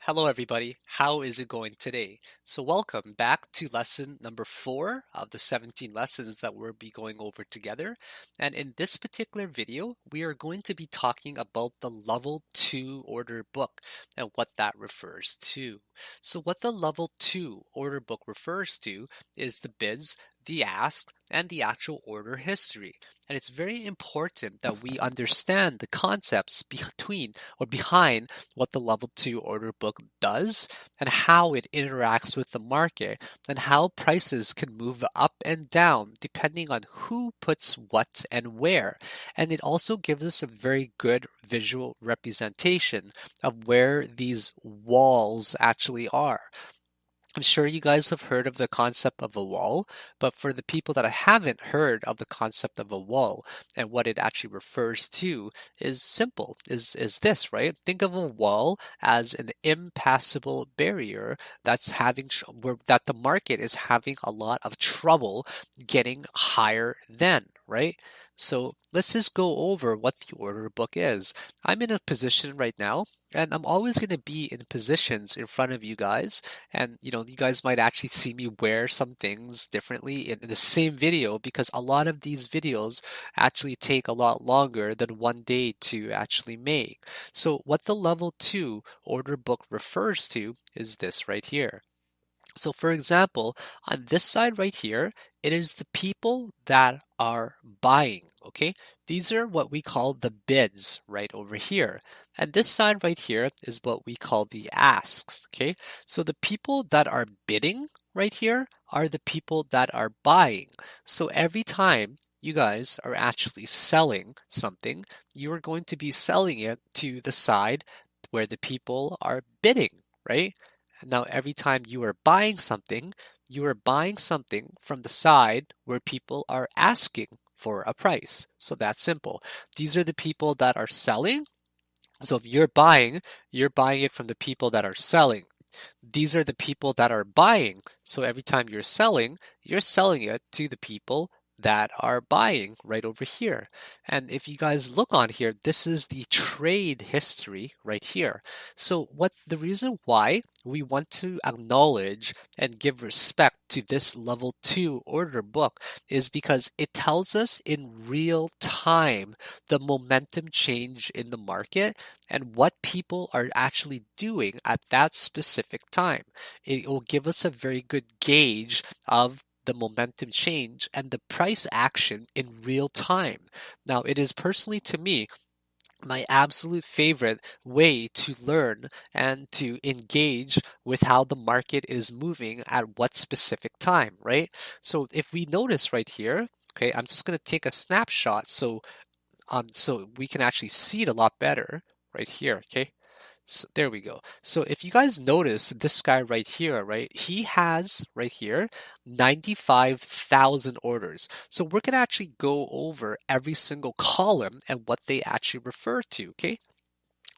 Hello, everybody. How is it going today? So, welcome back to lesson number 4 of the 17 lessons that we'll be going over together. And in this particular video, we are going to be talking about the level 2 order book and what that refers to. So, what the level 2 order book refers to is the bids, the asks, and the actual order history. And it's very important that we understand the concepts between or behind what the level 2 order book does and how it interacts with the market and how prices can move up and down depending on who puts what and where. And it also gives us a very good visual representation of where these walls actually are. I'm sure you guys have heard of the concept of a wall, but for the people that haven't heard of the concept of a wall and what it actually refers to is simple, is this, right? Think of a wall as an impassable barrier that's that the market is having a lot of trouble getting higher than, right? So let's just go over what the order book is. I'm in a position right now, and I'm always going to be in positions in front of you guys, and you guys might actually see me wear some things differently in the same video because a lot of these videos actually take a lot longer than one day to actually make. So what the level 2 order book refers to is this right here. So for example, on this side right here, it is the people that are buying, okay? These are what we call the bids right over here. And this side right here is what we call the asks, okay? So the people that are bidding right here are the people that are buying. So every time you guys are actually selling something, you are going to be selling it to the side where the people are bidding, right? Now, every time you are buying something, you are buying something from the side where people are asking for a price. So that's simple. These are the people that are selling. So if you're buying it from the people that are selling. These are the people that are buying. So every time you're selling it to the people that are buying right over here. And if you guys look on here, this is the trade history right here. So what the reason why we want to acknowledge and give respect to this level 2 order book is because it tells us in real time the momentum change in the market and what people are actually doing at that specific time. It will give us a very good gauge of the momentum change and the price action in real time. Now, it is personally to me my absolute favorite way to learn and to engage with how the market is moving at what specific time, right? So if we notice right here, okay, I'm just going to take a snapshot so we can actually see it a lot better right here, okay? So there we go. So if you guys notice this guy right here, right, he has right here 95,000 orders. So we're going to actually go over every single column and what they actually refer to, okay?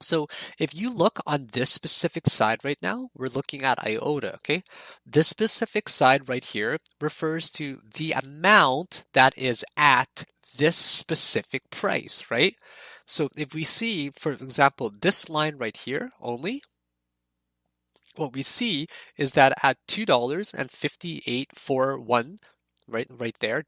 So if you look on this specific side right now, we're looking at IOTA, okay? This specific side right here refers to the amount that is at this specific price, right? So if we see, for example, this line right here only, what we see is that at $2.5841, right there,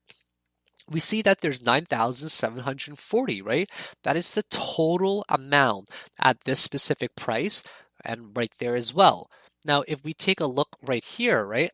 we see that there's 9,740, right? That is the total amount at this specific price and right there as well. Now, if we take a look right here, right,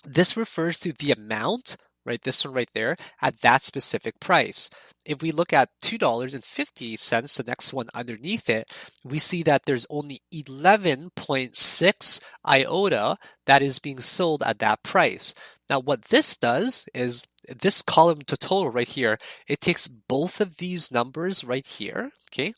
this refers to the amount, right, this one right there, at that specific price. If we look at $2.50, the next one underneath it, we see that there's only 11.6 iota that is being sold at that price. Now, what this does is this column to total right here, it takes both of these numbers right here, okay,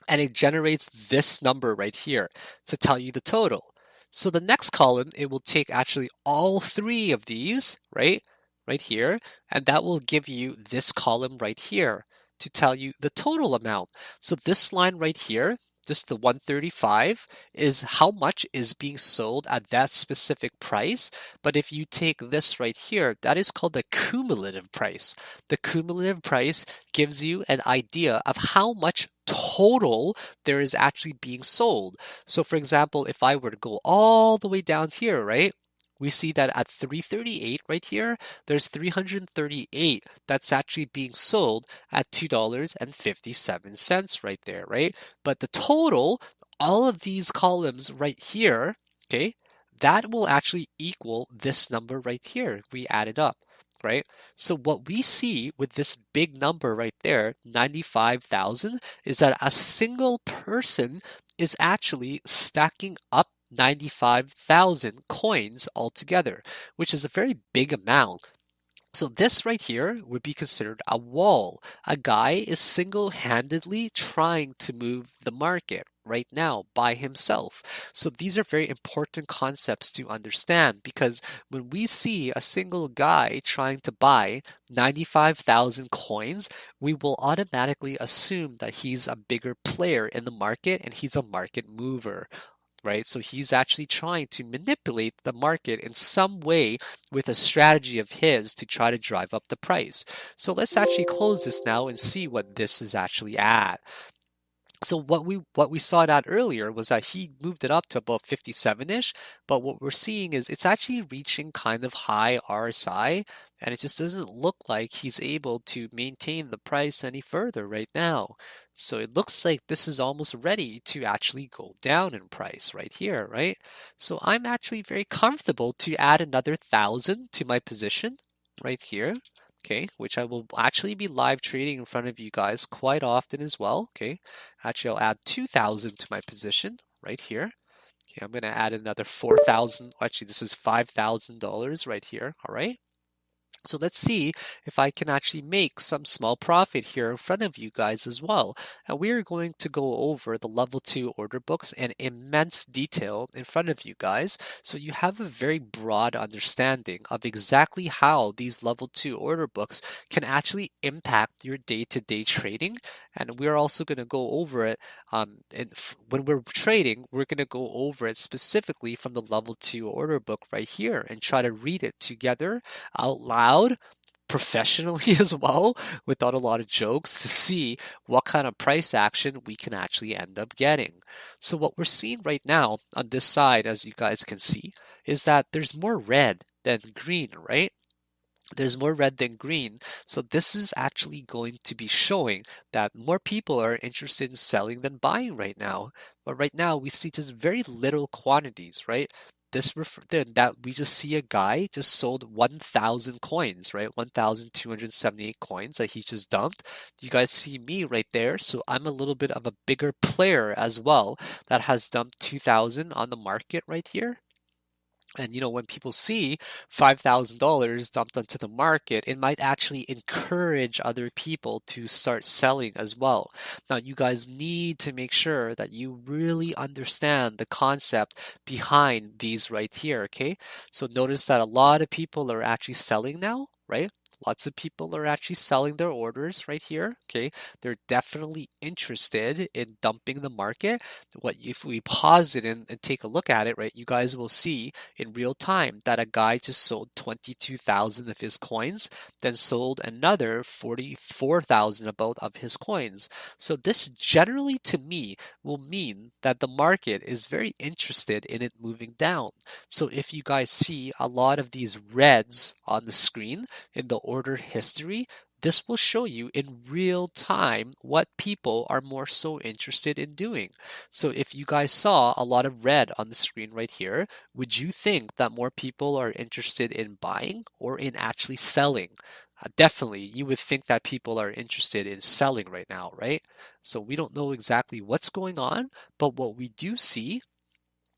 and it generates this number right here to tell you the total. So the next column, it will take actually all three of these, right? Right here, and that will give you this column right here to tell you the total amount. So this line right here, just the 135, is how much is being sold at that specific price. But if you take this right here, that is called the cumulative price. The cumulative price gives you an idea of how much total there is actually being sold. So for example, if I were to go all the way down here, right? We see that at 338 right here, there's 338 that's actually being sold at $2.57 right there, right? But the total, all of these columns right here, okay, that will actually equal this number right here. We add it up, right? So what we see with this big number right there, 95,000, is that a single person is actually stacking up 95,000 coins altogether, which is a very big amount. So this right here would be considered a wall. A guy is single-handedly trying to move the market right now by himself. So these are very important concepts to understand, because when we see a single guy trying to buy 95,000 coins, we will automatically assume that he's a bigger player in the market and he's a market mover, right? So he's actually trying to manipulate the market in some way with a strategy of his to try to drive up the price. So let's actually close this now and see what this is actually at. So what we saw that earlier was that he moved it up to about 57-ish, but what we're seeing is it's actually reaching kind of high RSI, and it just doesn't look like he's able to maintain the price any further right now. So it looks like this is almost ready to actually go down in price right here, right? So I'm actually very comfortable to add another 1,000 to my position right here. Okay, which I will actually be live trading in front of you guys quite often as well. Okay, actually I'll add 2,000 to my position right here. Okay, I'm going to add another 4,000. Actually, this is $5,000 right here. All right. So let's see if I can actually make some small profit here in front of you guys as well. And we are going to go over the level 2 order books in immense detail in front of you guys, so you have a very broad understanding of exactly how these level 2 order books can actually impact your day-to-day trading. And we're also going to go over it when we're trading, we're going to go over it specifically from the level 2 order book right here and try to read it together out loud professionally as well, without a lot of jokes, to see what kind of price action we can actually end up getting. So what we're seeing right now on this side, as you guys can see, is that there's more red than green, right? There's more red than green. So this is actually going to be showing that more people are interested in selling than buying right now. But right now we see just very little quantities, right? That we just see a guy just sold 1,000 coins, right? 1,278 coins that he just dumped. You guys see me right there. So I'm a little bit of a bigger player as well that has dumped 2,000 on the market right here. And when people see $5,000 dumped onto the market, it might actually encourage other people to start selling as well. Now, you guys need to make sure that you really understand the concept behind these right here, okay? So notice that a lot of people are actually selling now, right? Lots of people are actually selling their orders right here, okay? They're definitely interested in dumping the market. If we pause it and take a look at it, right, you guys will see in real time that a guy just sold 22,000 of his coins, then sold another 44,000 about of his coins. So this generally to me will mean that the market is very interested in it moving down. So if you guys see a lot of these reds on the screen in the order history, this will show you in real time what people are more so interested in doing. So if you guys saw a lot of red on the screen right here, would you think that more people are interested in buying or in actually selling? Definitely, you would think that people are interested in selling right now, right? So we don't know exactly what's going on, but what we do see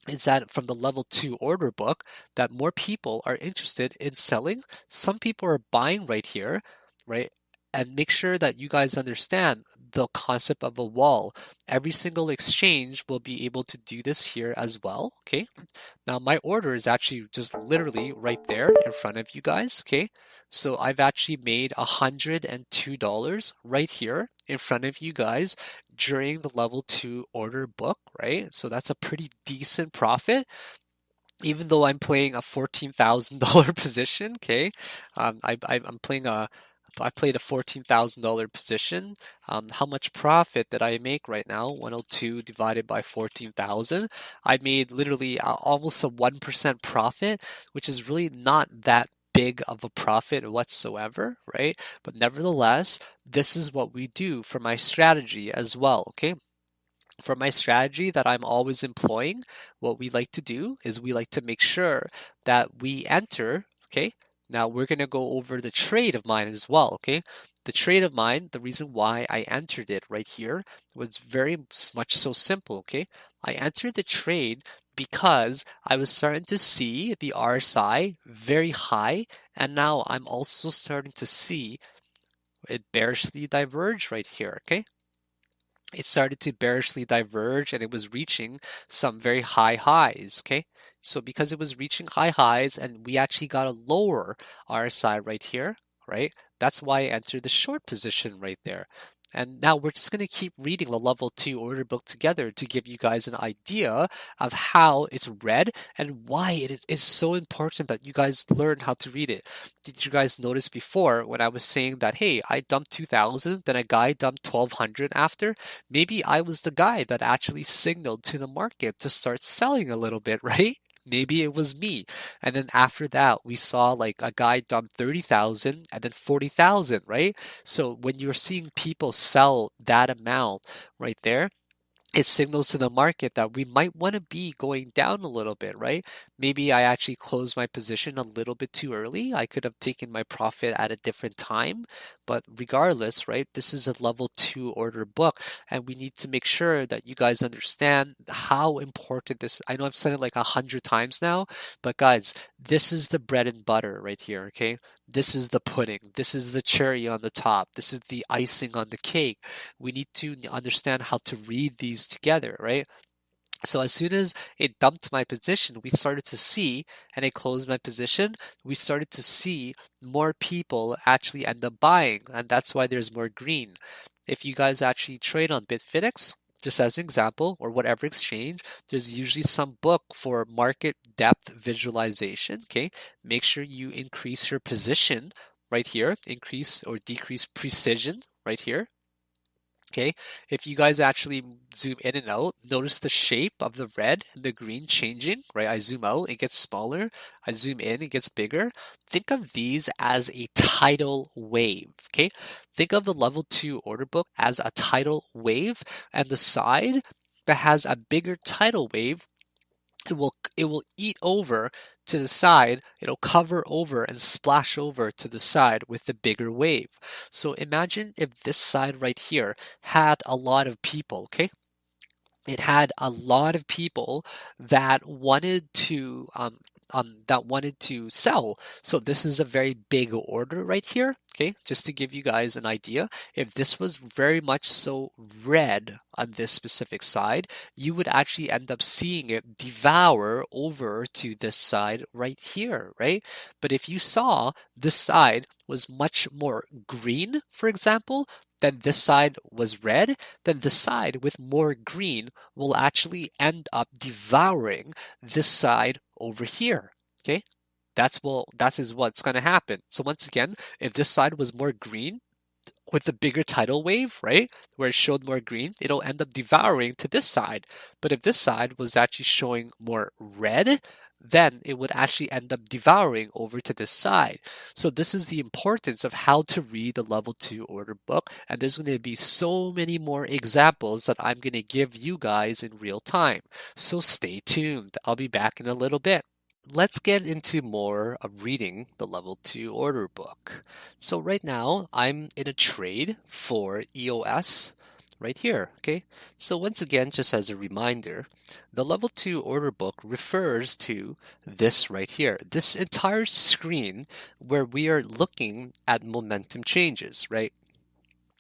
is that from the level 2 order book that more people are interested in selling. Some people are buying right here, right? And make sure that you guys understand the concept of a wall. Every single exchange will be able to do this here as well, okay? Now my order is actually just literally right there in front of you guys, okay? So I've actually made $102 right here in front of you guys during the level 2 order book, right? So that's a pretty decent profit. Even though I'm playing a $14,000 position, okay? I'm playing I played a $14,000 position. How much profit did I make right now? 102 divided by 14,000. I made literally almost a 1% profit, which is really not that big of a profit whatsoever, right? But nevertheless, this is what we do for my strategy as well, okay? For my strategy that I'm always employing, what we like to do is we like to make sure that we enter, okay? Now we're going to go over the trade of mine as well, okay? The trade of mine, the reason why I entered it right here was very much so simple, okay? I entered the trade because I was starting to see the RSI very high, and now I'm also starting to see it bearishly diverge right here, okay? It started to bearishly diverge and it was reaching some very high highs, okay? So because it was reaching high highs and we actually got a lower RSI right here, right? That's why I entered the short position right there. And now we're just going to keep reading the level 2 order book together to give you guys an idea of how it's read and why it is so important that you guys learn how to read it. Did you guys notice before when I was saying that, hey, I dumped 2,000, then a guy dumped 1,200 after? Maybe I was the guy that actually signaled to the market to start selling a little bit, right? Maybe it was me. And then after that, we saw like a guy dump 30,000 and then 40,000, right? So when you're seeing people sell that amount right there, it signals to the market that we might want to be going down a little bit, right? Maybe I actually closed my position a little bit too early. I could have taken my profit at a different time, but regardless, right? This is a level 2 order book, and we need to make sure that you guys understand how important this. I know I've said it like 100 times now, but guys, this is the bread and butter right here, okay? This is the pudding. This is the cherry on the top. This is the icing on the cake. We need to understand how to read these together, right? So as soon as it dumped my position, we started to see, and it closed my position, we started to see more people actually end up buying, and that's why there's more green. If you guys actually trade on Bitfinex, just as an example, or whatever exchange, there's usually some book for market depth visualization, okay? Make sure you increase your position right here, increase or decrease precision right here. Okay, if you guys actually zoom in and out, notice the shape of the red and the green changing, right? I zoom out, it gets smaller. I zoom in, it gets bigger. Think of these as a tidal wave, okay? Think of the level 2 order book as a tidal wave, and the side that has a bigger tidal wave, it will eat over to the side, it'll cover over and splash over to the side with the bigger wave. So imagine if this side right here had a lot of people, okay? It had a lot of people that wanted to sell. So this is a very big order right here. Okay, just to give you guys an idea, if this was very much so red on this specific side, you would actually end up seeing it devour over to this side right here, right? But if you saw this side was much more green, for example, then this side was red, then the side with more green will actually end up devouring this side over here. Okay? That is what's going to happen. So once again, if this side was more green with the bigger tidal wave, right, where it showed more green, it'll end up devouring to this side. But if this side was actually showing more red, then it would actually end up devouring over to this side. So this is the importance of how to read the level 2 order book. And there's going to be so many more examples that I'm going to give you guys in real time. So stay tuned. I'll be back in a little bit. Let's get into more of reading the level 2 order book. So right now I'm in a trade for EOS right here, okay? So once again, just as a reminder, the level 2 order book refers to this right here, this entire screen where we are looking at momentum changes, right?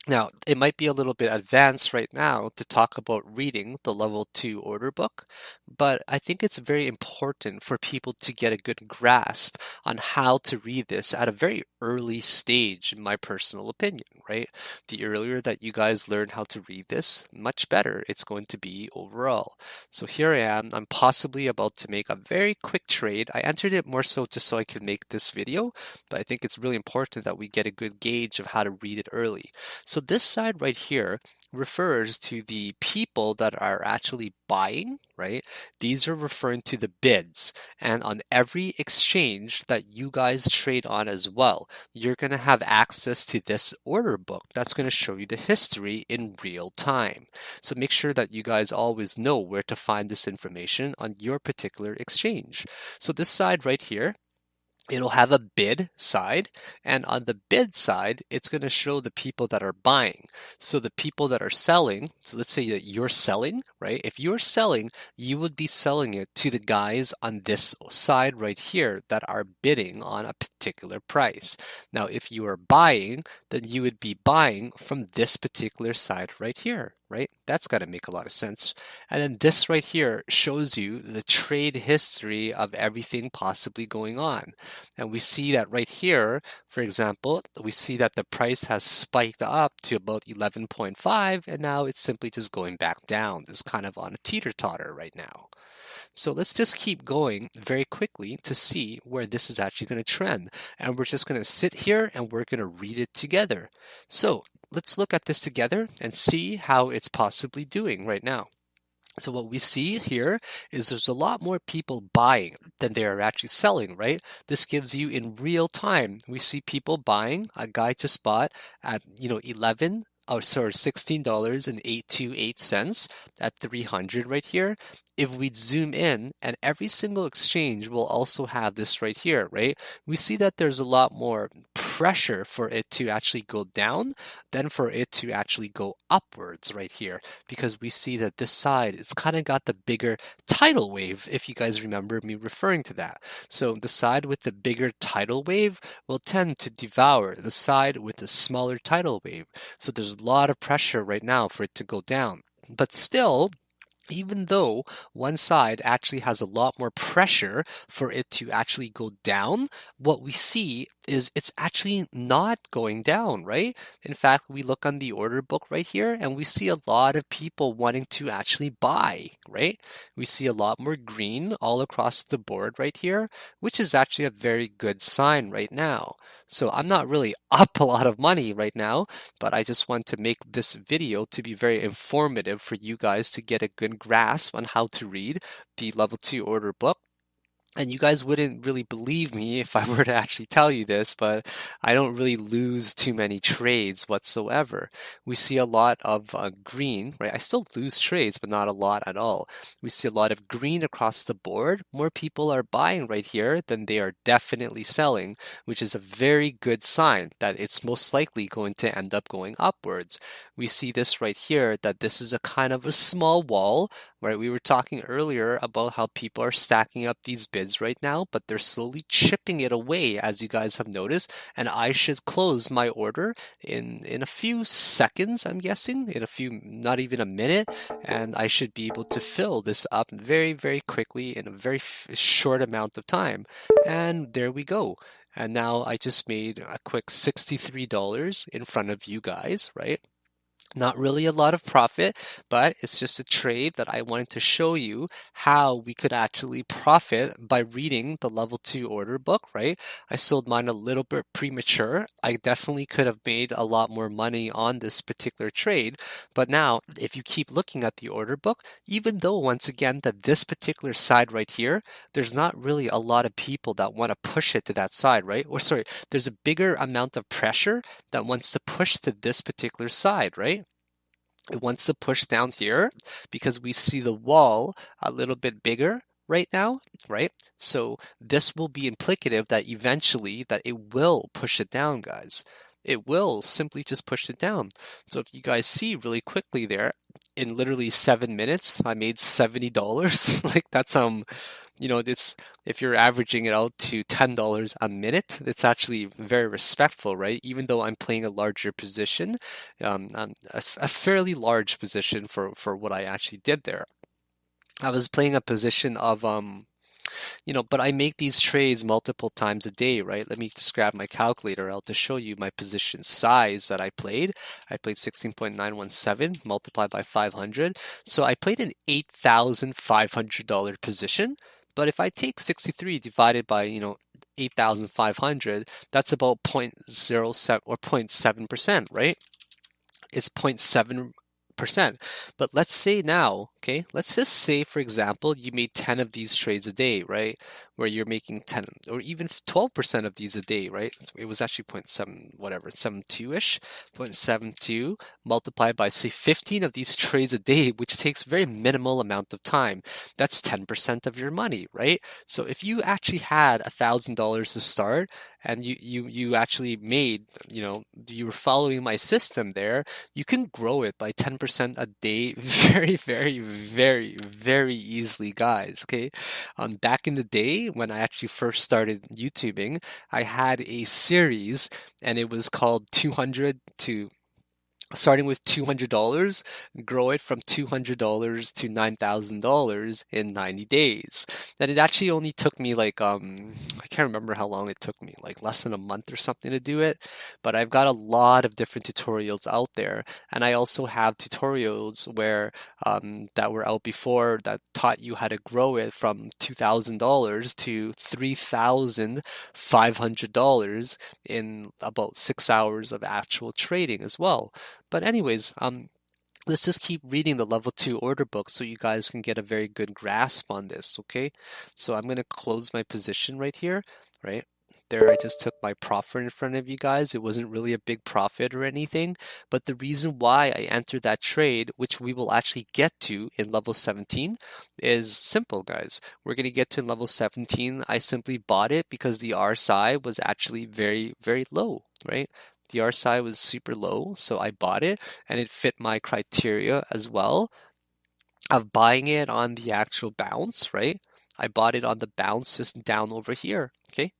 Now, it might be a little bit advanced right now to talk about reading the level 2 order book, but I think it's very important for people to get a good grasp on how to read this at a very early stage, in my personal opinion, right? The earlier that you guys learn how to read this, much better it's going to be overall. So here I am. I'm possibly about to make a very quick trade. I entered it more so just so I could make this video, but I think it's really important that we get a good gauge of how to read it early. So this side right here refers to the people that are actually buying, right? These are referring to the bids. And on every exchange that you guys trade on as well, you're going to have access to this order book that's going to show you the history in real time. So make sure that you guys always know where to find this information on your particular exchange. So this side right here, it'll have a bid side, and on the bid side, it's going to show the people that are buying. So the people that are selling, so let's say that you're selling, right? If you're selling, you would be selling it to the guys on this side right here that are bidding on a particular price. Now, if you are buying, then you would be buying from this particular side right here, right? That's got to make a lot of sense. And then this right here shows you the trade history of everything possibly going on. And we see that right here, for example, we see that the price has spiked up to about 11.5, and now it's simply just going back down. It's kind of on a teeter-totter right now. So let's just keep going very quickly to see where this is actually going to trend. And we're just going to sit here and we're going to read it together. So let's look at this together and see how it's possibly doing right now. So what we see here is there's a lot more people buying than they are actually selling, right? This gives you in real time. We see people buying. A guy just bought at, $16.828 at 300 right here. If we zoom in, and every single exchange will also have this right here, right? We see that there's a lot more pressure for it to actually go down than for it to actually go upwards right here, because we see that this side, it's kind of got the bigger tidal wave, if you guys remember me referring to that. So the side with the bigger tidal wave will tend to devour the side with the smaller tidal wave. So there's a lot of pressure right now for it to go down. But still, even though one side actually has a lot more pressure for it to actually go down, what we see is it's actually not going down, right? In fact, we look on the order book right here and we see a lot of people wanting to actually buy, right? We see a lot more green all across the board right here, which is actually a very good sign right now. So I'm not really up a lot of money right now, but I just want to make this video to be very informative for you guys to get a good grasp on how to read the level 2 order book. And you guys wouldn't really believe me if I were to actually tell you this, but I don't really lose too many trades whatsoever. We see a lot of green, right? I still lose trades, but not a lot at all. We see a lot of green across the board. More people are buying right here than they are definitely selling, which is a very good sign that it's most likely going to end up going upwards. We see this right here, that this is a kind of a small wall, right? We were talking earlier about how people are stacking up these bids right now, but they're slowly chipping it away, as you guys have noticed. And I should close my order in a few seconds, I'm guessing, in a few, not even a minute. And I should be able to fill this up very, very quickly in a very short amount of time. And there we go. And now I just made a quick $63 in front of you guys, right? Not really a lot of profit, but it's just a trade that I wanted to show you how we could actually profit by reading the level 2 order book, right? I sold mine a little bit premature. I definitely could have made a lot more money on this particular trade. But now, if you keep looking at the order book, even though once again that this particular side right here, there's not really a lot of people that want to push it to that side, right? Or sorry, there's a bigger amount of pressure that wants to push to this particular side, right? It wants to push down here because we see the wall a little bit bigger right now, right? So this will be implicative that eventually that it will push it down, guys. It will simply just push it down. So if you guys see really quickly there, in literally 7 minutes, I made $70. Like that's it's if you're averaging it out to $10 a minute, it's actually very respectful, right? Even though I'm playing a larger position, a fairly large position for what I actually did there. I was playing a position of but I make these trades multiple times a day, right? Let me just grab my calculator out to show you my position size that I played. I played 16.917 multiplied by 500. So I played an $8,500 position. But if I take 63 divided by, 8,500, that's about 0.07 or 0.7%, right? It's 0.7%. But let's say now, okay, let's just say, for example, you made 10 of these trades a day, right? Where you're making 10 or even 12% of these a day, right? It was actually 0.7, whatever, 72-ish, 0.72 multiplied by, say, 15 of these trades a day, which takes very minimal amount of time. That's 10% of your money, right? So if you actually had $1,000 to start and you actually made, you were following my system there, you can grow it by 10% a day very, very, very, very easily, guys. Okay. Back in the day when I actually first started YouTubing, I had a series and it was called 200 to starting with $200, grow it from $200 to $9,000 in 90 days. And it actually only took me like I can't remember how long it took me, like less than a month or something to do it, but I've got a lot of different tutorials out there, and I also have tutorials where that were out before that taught you how to grow it from $2,000 to $3,500 in about 6 hours of actual trading as well. But anyways, let's just keep reading the level 2 order book so you guys can get a very good grasp on this, okay? So I'm going to close my position right here, right? There, I just took my profit in front of you guys. It wasn't really a big profit or anything, but the reason why I entered that trade, which we will actually get to in level 17, is simple, guys. We're going to get to level 17. I simply bought it because the RSI was actually very, very low, right? The RSI was super low, so I bought it and it fit my criteria as well of buying it on the actual bounce, right? I bought it on the bounce just down over here, okay?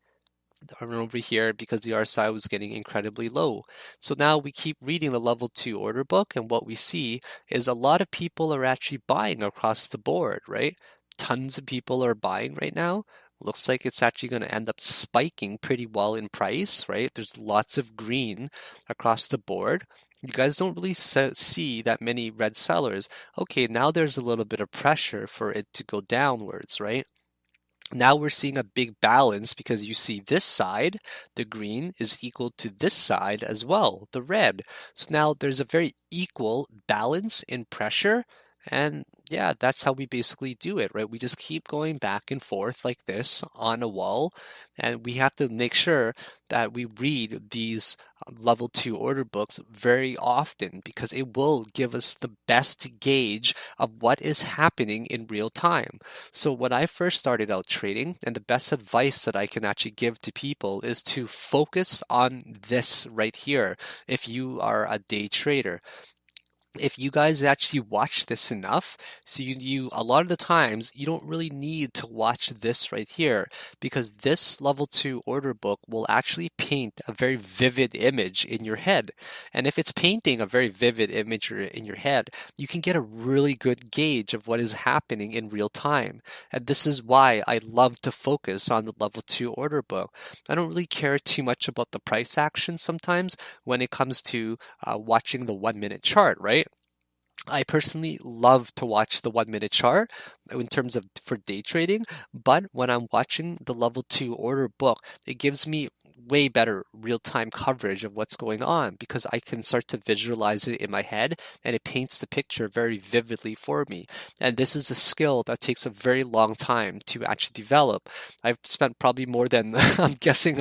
Down over here because the RSI was getting incredibly low. So now we keep reading the level 2 order book, and what we see is a lot of people are actually buying across the board, right? Tons of people are buying right now. Looks like it's actually going to end up spiking pretty well in price, right? There's lots of green across the board. You guys don't really see that many red sellers. Okay, now there's a little bit of pressure for it to go downwards, right? Now we're seeing a big balance because you see this side, the green, is equal to this side as well, the red. So now there's a very equal balance in pressure. And yeah, that's how we basically do it, right? We just keep going back and forth like this on a wall. And we have to make sure that we read these level 2 order books very often because it will give us the best gauge of what is happening in real time. So when I first started out trading, and the best advice that I can actually give to people is to focus on this right here if you are a day trader. If you guys actually watch this enough, so you a lot of the times you don't really need to watch this right here because this level 2 order book will actually paint a very vivid image in your head. And if it's painting a very vivid image in your head, you can get a really good gauge of what is happening in real time. And this is why I love to focus on the level 2 order book. I don't really care too much about the price action sometimes when it comes to watching the 1 minute chart, right? I personally love to watch the 1 minute chart in terms of for day trading, but when I'm watching the level 2 order book, it gives me way better real-time coverage of what's going on because I can start to visualize it in my head and it paints the picture very vividly for me. And this is a skill that takes a very long time to actually develop. I've spent probably more than I'm guessing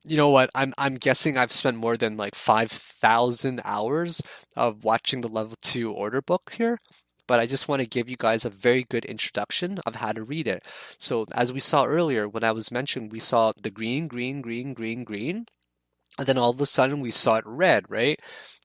you know what? I'm guessing I've spent more than like 5,000 hours of watching the level 2 order book here, but I just want to give you guys a very good introduction of how to read it. So as we saw earlier, when I was mentioned, we saw the green, green, green, green, green, and then all of a sudden we saw it red, right?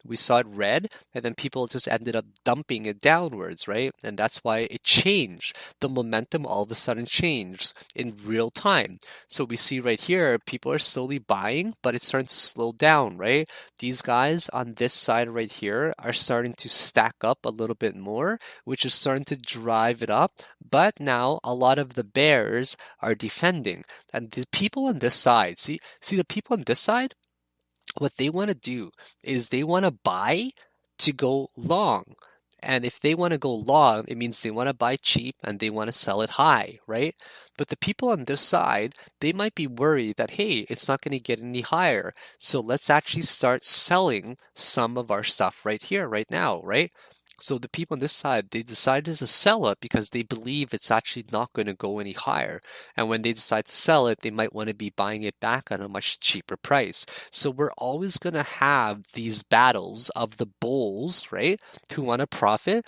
We saw it red, and then people just ended up dumping it downwards, right? And that's why it changed. The momentum all of a sudden changed in real time. So we see right here, people are slowly buying, but it's starting to slow down, right? These guys on this side right here are starting to stack up a little bit more, which is starting to drive it up. But now a lot of the bears are defending. And the people on this side, see the people on this side, what they want to do is they want to buy to go long. And if they want to go long, it means they want to buy cheap and they want to sell it high, right? But the people on this side, they might be worried that, hey, it's not going to get any higher. So let's actually start selling some of our stuff right here, right now, right? So the people on this side, they decided to sell it because they believe it's actually not going to go any higher. And when they decide to sell it, they might want to be buying it back at a much cheaper price. So we're always going to have these battles of the bulls, right, who want to profit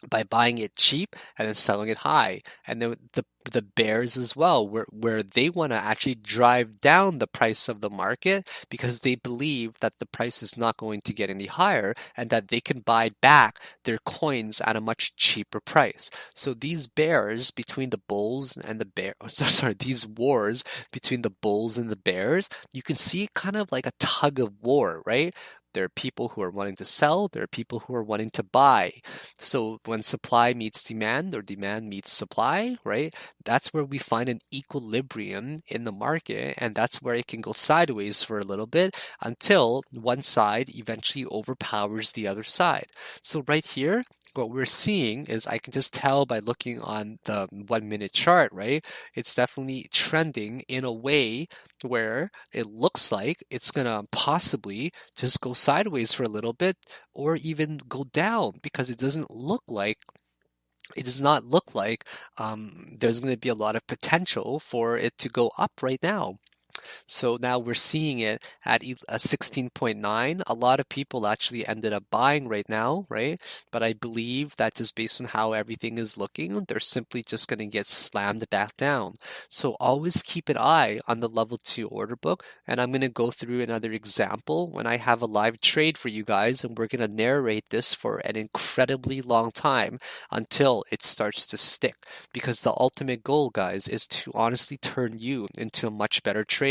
by buying it cheap and then selling it high. And then the bears as well, where they want to actually drive down the price of the market because they believe that the price is not going to get any higher and that they can buy back their coins at a much cheaper price. So these bears between the bulls and the bear, sorry, these wars between the bulls and the bears, you can see kind of like a tug of war, right? There are people who are wanting to sell, there are people who are wanting to buy. So when supply meets demand or demand meets supply, right? That's where we find an equilibrium in the market, and that's where it can go sideways for a little bit until one side eventually overpowers the other side. So right here, what we're seeing is I can just tell by looking on the 1 minute chart, right? It's definitely trending in a way where it looks like it's gonna possibly just go sideways for a little bit or even go down because it does not look like there's going to be a lot of potential for it to go up right now. So now we're seeing it at a 16.9. A lot of people actually ended up buying right now, right? But I believe that just based on how everything is looking, they're simply just going to get slammed back down. So always keep an eye on the level 2 order book. And I'm going to go through another example when I have a live trade for you guys. And we're going to narrate this for an incredibly long time until it starts to stick. Because the ultimate goal, guys, is to honestly turn you into a much better trader.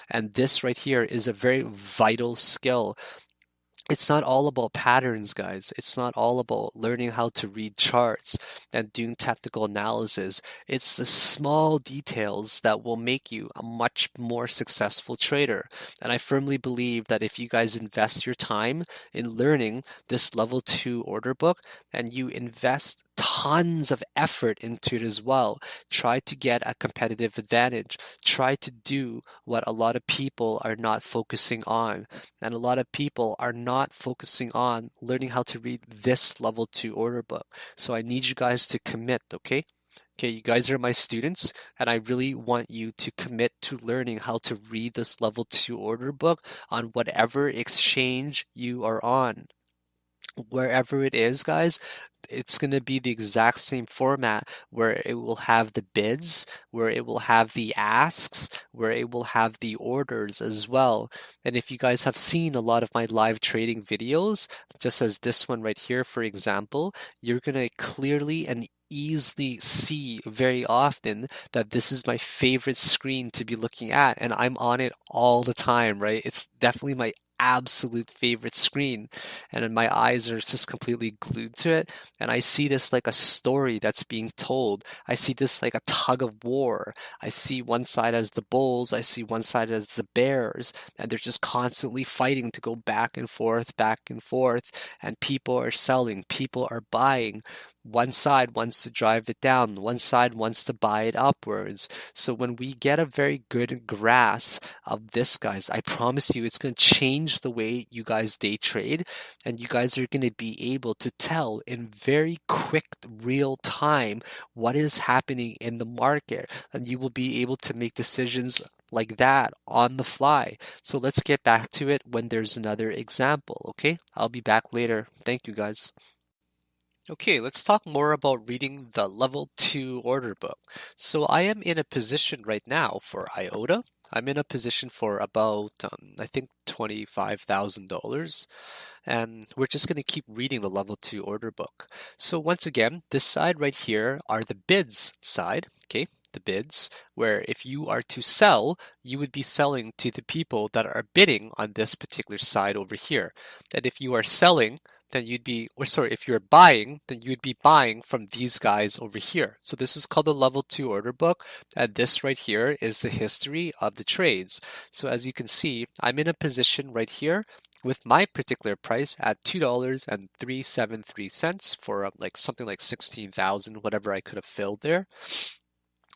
And this right here is a very vital skill. It's not all about patterns, guys. It's not all about learning how to read charts and doing technical analysis. It's the small details that will make you a much more successful trader. And I firmly believe that if you guys invest your time in learning this level 2 order book and you invest tons of effort into it as well, try to get a competitive advantage. Try to do what a lot of people are not focusing on. And a lot of people are not focusing on learning how to read this level 2 order book. So I need you guys to commit, okay? Okay, you guys are my students, and I really want you to commit to learning how to read this level 2 order book on whatever exchange you are on. Wherever it is, guys, it's going to be the exact same format where it will have the bids, where it will have the asks, where it will have the orders as well. And if you guys have seen a lot of my live trading videos, just as this one right here, for example, you're going to clearly and easily see very often that this is my favorite screen to be looking at, and I'm on it all the time, right? It's definitely my absolute favorite screen, and my eyes are just completely glued to it. And I see this like a story that's being told. I see this like a tug of war. I see one side as the bulls, I see one side as the bears, and they're just constantly fighting to go back and forth, and people are selling, people are buying. One side wants to drive it down, one side wants to buy it upwards. So when we get a very good grasp of this, guys, I promise you it's going to change the way you guys day trade, and you guys are going to be able to tell in very quick real time what is happening in the market, and you will be able to make decisions like that on the fly. So let's get back to it when there's another example, okay? I'll be back later. Thank you, guys. Okay, let's talk more about reading the level 2 order book. So I am in a position right now for IOTA. I'm in a position for about, I think, $25,000. And we're just going to keep reading the level 2 order book. So once again, this side right here are the bids side, okay? The bids, where if you are to sell, you would be selling to the people that are bidding on this particular side over here. And if you are selling, then you'd be, or sorry, if you're buying, then you'd be buying from these guys over here. So this is called the level 2 order book. And this right here is the history of the trades. So as you can see, I'm in a position right here with my particular price at $2.373 for like something like 16,000, whatever I could have filled there.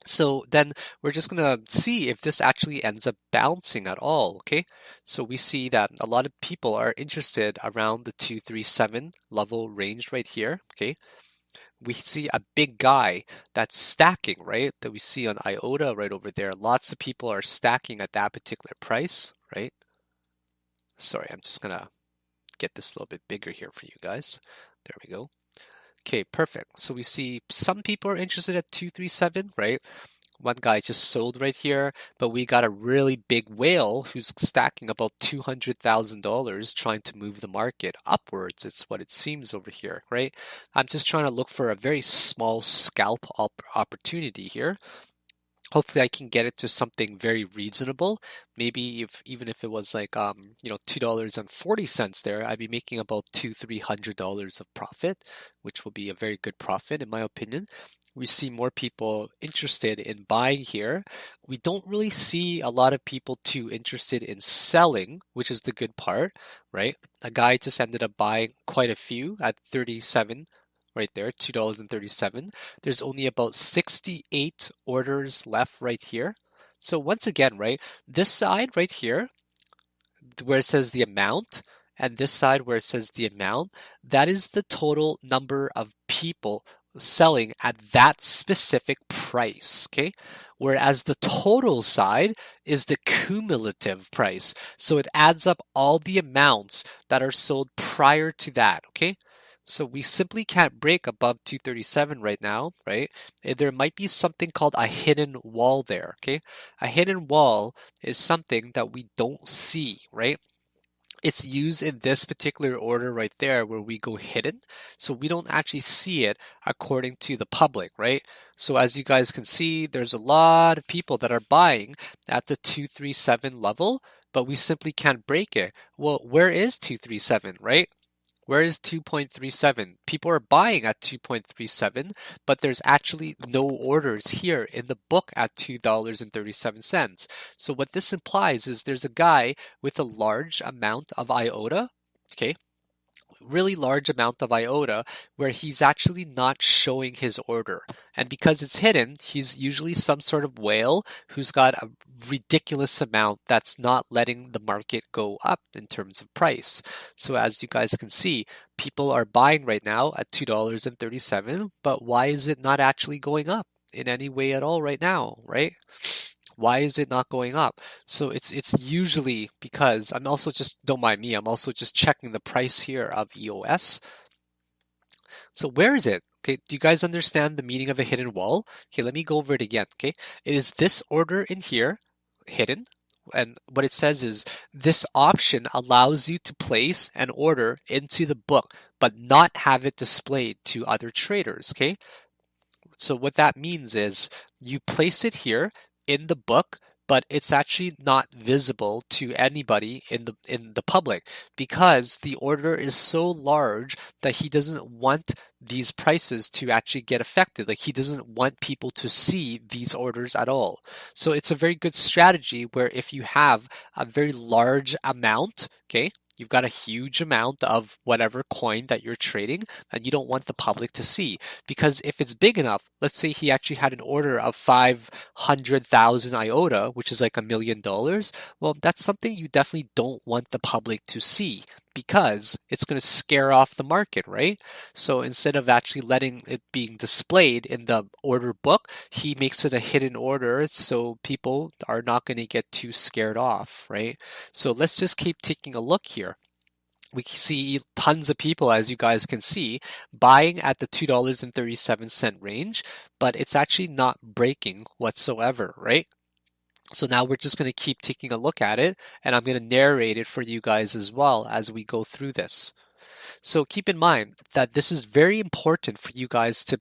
So then we're just going to see if this actually ends up bouncing at all, okay? So we see that a lot of people are interested around the 237 level range right here, okay? We see a big guy that's stacking, right? That we see on IOTA right over there. Lots of people are stacking at that particular price, right? Sorry, I'm just going to get this a little bit bigger here for you guys. There we go. Okay, perfect. So we see some people are interested at 237, right? One guy just sold right here, but we got a really big whale who's stacking about $200,000 trying to move the market upwards. It's what it seems over here, right? I'm just trying to look for a very small scalp opportunity here. Hopefully I can get it to something very reasonable. Maybe if even if it was like $2.40 there, I'd be making about $300 of profit, which will be a very good profit in my opinion. We see more people interested in buying here. We don't really see a lot of people too interested in selling, which is the good part, right? A guy just ended up buying quite a few at 37 right there, $2.37. There's only about 68 orders left right here. So once again, right, this side right here, where it says the amount, and this side where it says the amount, that is the total number of people selling at that specific price, okay? Whereas the total side is the cumulative price. So it adds up all the amounts that are sold prior to that, okay? So we simply can't break above 237 right now, right? There might be something called a hidden wall there, okay? A hidden wall is something that we don't see, right? It's used in this particular order right there where we go hidden. So we don't actually see it according to the public, right? So as you guys can see, there's a lot of people that are buying at the 237 level, but we simply can't break it. Well, where is 237, right? Where is 2.37? People are buying at 2.37, but there's actually no orders here in the book at $2.37. So what this implies is there's a guy with a large amount of IOTA, okay, really large amount of IOTA where he's actually not showing his order. And because it's hidden, he's usually some sort of whale who's got a ridiculous amount that's not letting the market go up in terms of price. So as you guys can see, people are buying right now at $2.37, but why is it not actually going up in any way at all right now, right? Why is it not going up? So it's usually because I'm also just, don't mind me, I'm also just checking the price here of EOS. So where is it? Okay, do you guys understand the meaning of a hidden wall? Okay, let me go over it again. Okay, it is this order in here, hidden, and what it says is this option allows you to place an order into the book, but not have it displayed to other traders. Okay, so what that means is you place it here in the book, but it's actually not visible to anybody in the public because the order is so large that he doesn't want these prices to actually get affected. Like he doesn't want people to see these orders at all. So it's a very good strategy where if you have a very large amount, okay, you've got a huge amount of whatever coin that you're trading and you don't want the public to see. Because if it's big enough, let's say he actually had an order of 500,000 IOTA, which is like $1 million, well, that's something you definitely don't want the public to see because it's going to scare off the market, right? So instead of actually letting it being displayed in the order book, he makes it a hidden order so people are not going to get too scared off, right? So let's just keep taking a look here. we see tons of people, as you guys can see, buying at the $2.37 range, but it's actually not breaking whatsoever, right? So now we're just going to keep taking a look at it, and I'm going to narrate it for you guys as well as we go through this. So keep in mind that this is very important for you guys to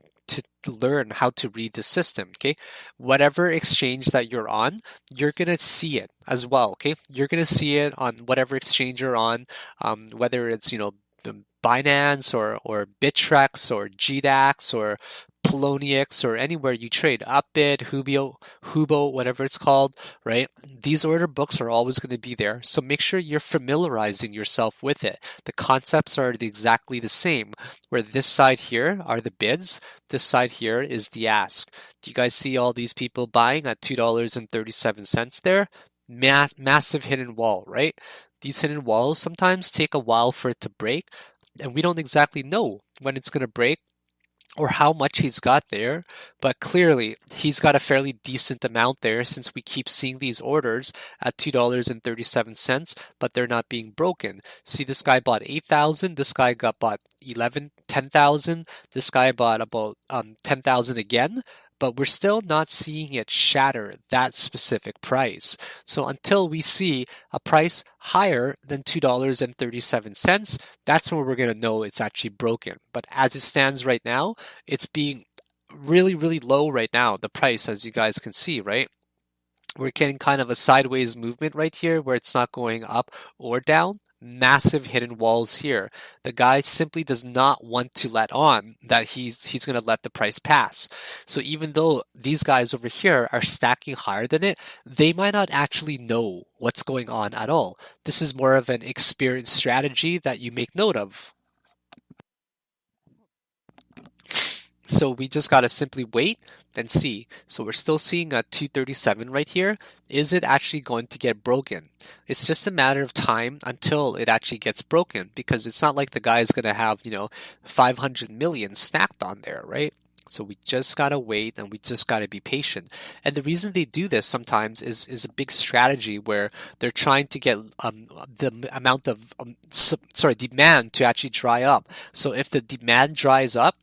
learn how to read the system, okay? Whatever exchange that you're on, you're gonna see it as well, okay? You're gonna see it on whatever exchange you're on, whether it's, the Binance or Bittrex or GDAX or Poloniex or anywhere you trade, Upbit, Hubo, whatever it's called, right? These order books are always going to be there. So make sure you're familiarizing yourself with it. The concepts are exactly the same, where this side here are the bids, this side here is the ask. Do you guys see all these people buying at $2.37 there? Massive hidden wall, right? These hidden walls sometimes take a while for it to break, and we don't exactly know when it's going to break or how much he's got there, but clearly he's got a fairly decent amount there since we keep seeing these orders at $2.37, but they're not being broken. See, this guy bought 8,000, this guy bought 10,000, this guy bought about 10,000 again, but we're still not seeing it shatter that specific price. So until we see a price higher than $2.37, that's when we're going to know it's actually broken. But as it stands right now, it's being really, really low right now, the price, as you guys can see, right? We're getting kind of a sideways movement right here where it's not going up or down. Massive hidden walls here. The guy simply does not want to let on that he's going to let the price pass. So even though these guys over here are stacking higher than it, they might not actually know what's going on at all. This is more of an experienced strategy that you make note of. So we just got to simply wait and see. So we're still seeing a 237 right here. Is it actually going to get broken? It's just a matter of time until it actually gets broken, because it's not like the guy is going to have, 500 million stacked on there, right? So we just gotta wait and we just gotta be patient. And the reason they do this sometimes is a big strategy where they're trying to get the amount of demand to actually dry up. So if the demand dries up,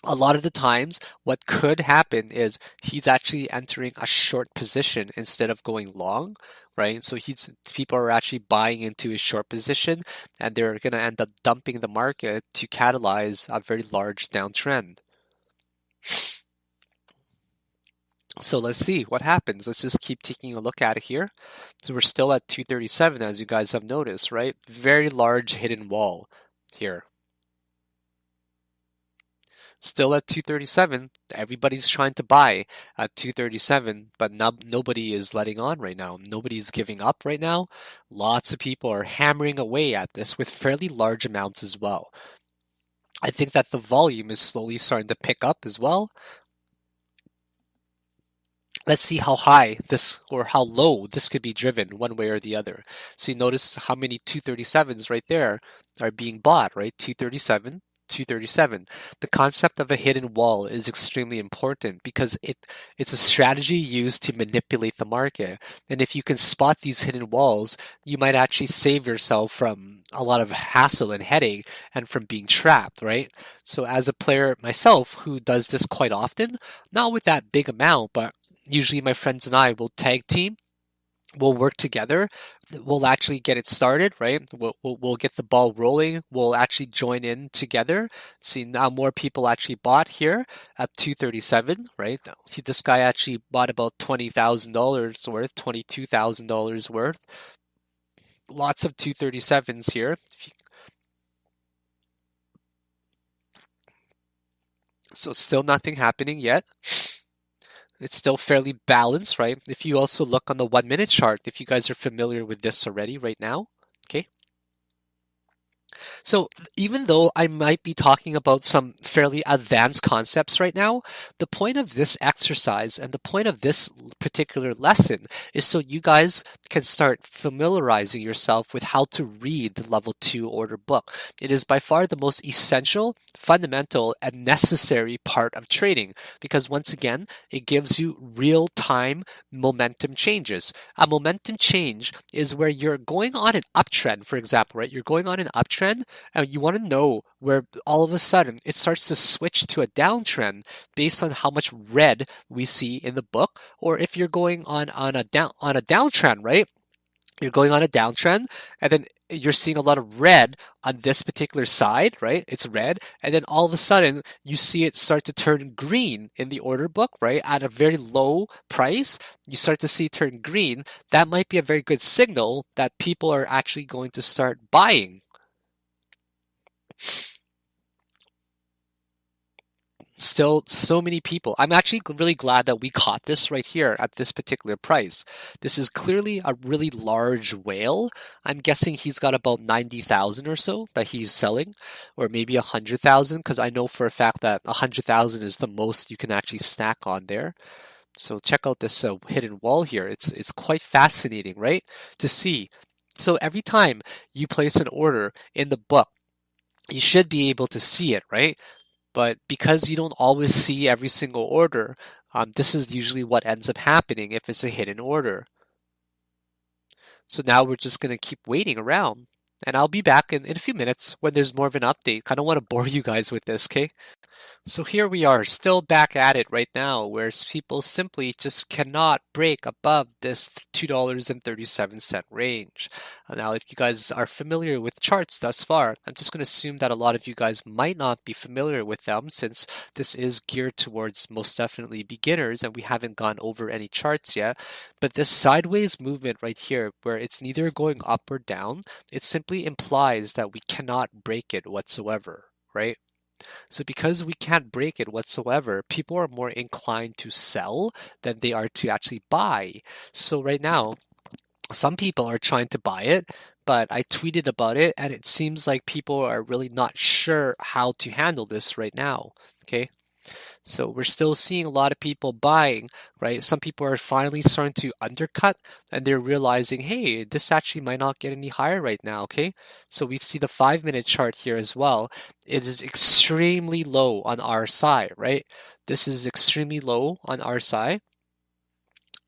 a lot of the times what could happen is he's actually entering a short position instead of going long, right? So people are actually buying into his short position, and they're going to end up dumping the market to catalyze a very large downtrend. So let's see what happens. Let's just keep taking a look at it here. So we're still at 237, as you guys have noticed, right? Very large hidden wall here. Still at 237. Everybody's trying to buy at 237, but nobody is letting on right now. Nobody's giving up right now. Lots of people are hammering away at this with fairly large amounts as well. I think that the volume is slowly starting to pick up as well. Let's see how high this or how low this could be driven one way or the other. See, notice how many 237s right there are being bought, right? 237, 237. The concept of a hidden wall is extremely important because it's a strategy used to manipulate the market. And if you can spot these hidden walls, you might actually save yourself from a lot of hassle and headache and from being trapped, right? So as a player myself who does this quite often, not with that big amount, but usually my friends and I will tag team. We'll work together. We'll actually get it started, right? We'll get the ball rolling. We'll actually join in together. See, now more people actually bought here at 237, right? This guy actually bought about $20,000 worth, $22,000 worth. Lots of 237s here. So still nothing happening yet. It's still fairly balanced, right? If you also look on the 1 minute chart, if you guys are familiar with this already right now, okay? So even though I might be talking about some fairly advanced concepts right now, the point of this exercise and the point of this particular lesson is so you guys can start familiarizing yourself with how to read the level 2 order book. It is by far the most essential, fundamental, and necessary part of trading because once again, it gives you real-time momentum changes. A momentum change is where you're going on an uptrend, for example, right? You're going on an uptrend and you want to know where all of a sudden it starts to switch to a downtrend based on how much red we see in the book, or if you're going on a downtrend, right? You're going on a downtrend, and then you're seeing a lot of red on this particular side, right? It's red, and then all of a sudden you see it start to turn green in the order book, right? At a very low price, you start to see it turn green. That might be a very good signal that people are actually going to start buying. Still so many people. I'm actually really glad that we caught this right here at this particular price. This is clearly a really large whale. I'm guessing he's got about 90,000 or so that he's selling, or maybe 100,000, because I know for a fact that 100,000 is the most you can actually snack on there. So check out this hidden wall here. It's quite fascinating, right? To see. So every time you place an order in the book, you should be able to see it, right? But because you don't always see every single order, this is usually what ends up happening if it's a hidden order. So now we're just going to keep waiting around. And I'll be back in a few minutes when there's more of an update. I don't want to bore you guys with this, okay? So here we are, still back at it right now, where people simply just cannot break above this $2.37 range. Now, if you guys are familiar with charts thus far, I'm just going to assume that a lot of you guys might not be familiar with them since this is geared towards most definitely beginners and we haven't gone over any charts yet. But this sideways movement right here, where it's neither going up or down, it simply implies that we cannot break it whatsoever, right? So because we can't break it whatsoever, people are more inclined to sell than they are to actually buy. So right now, some people are trying to buy it, but I tweeted about it and it seems like people are really not sure how to handle this right now. Okay. So we're still seeing a lot of people buying, right? Some people are finally starting to undercut and they're realizing, hey, this actually might not get any higher right now, okay? So we see the 5-minute chart here as well. It is extremely low on RSI, right? This is extremely low on RSI.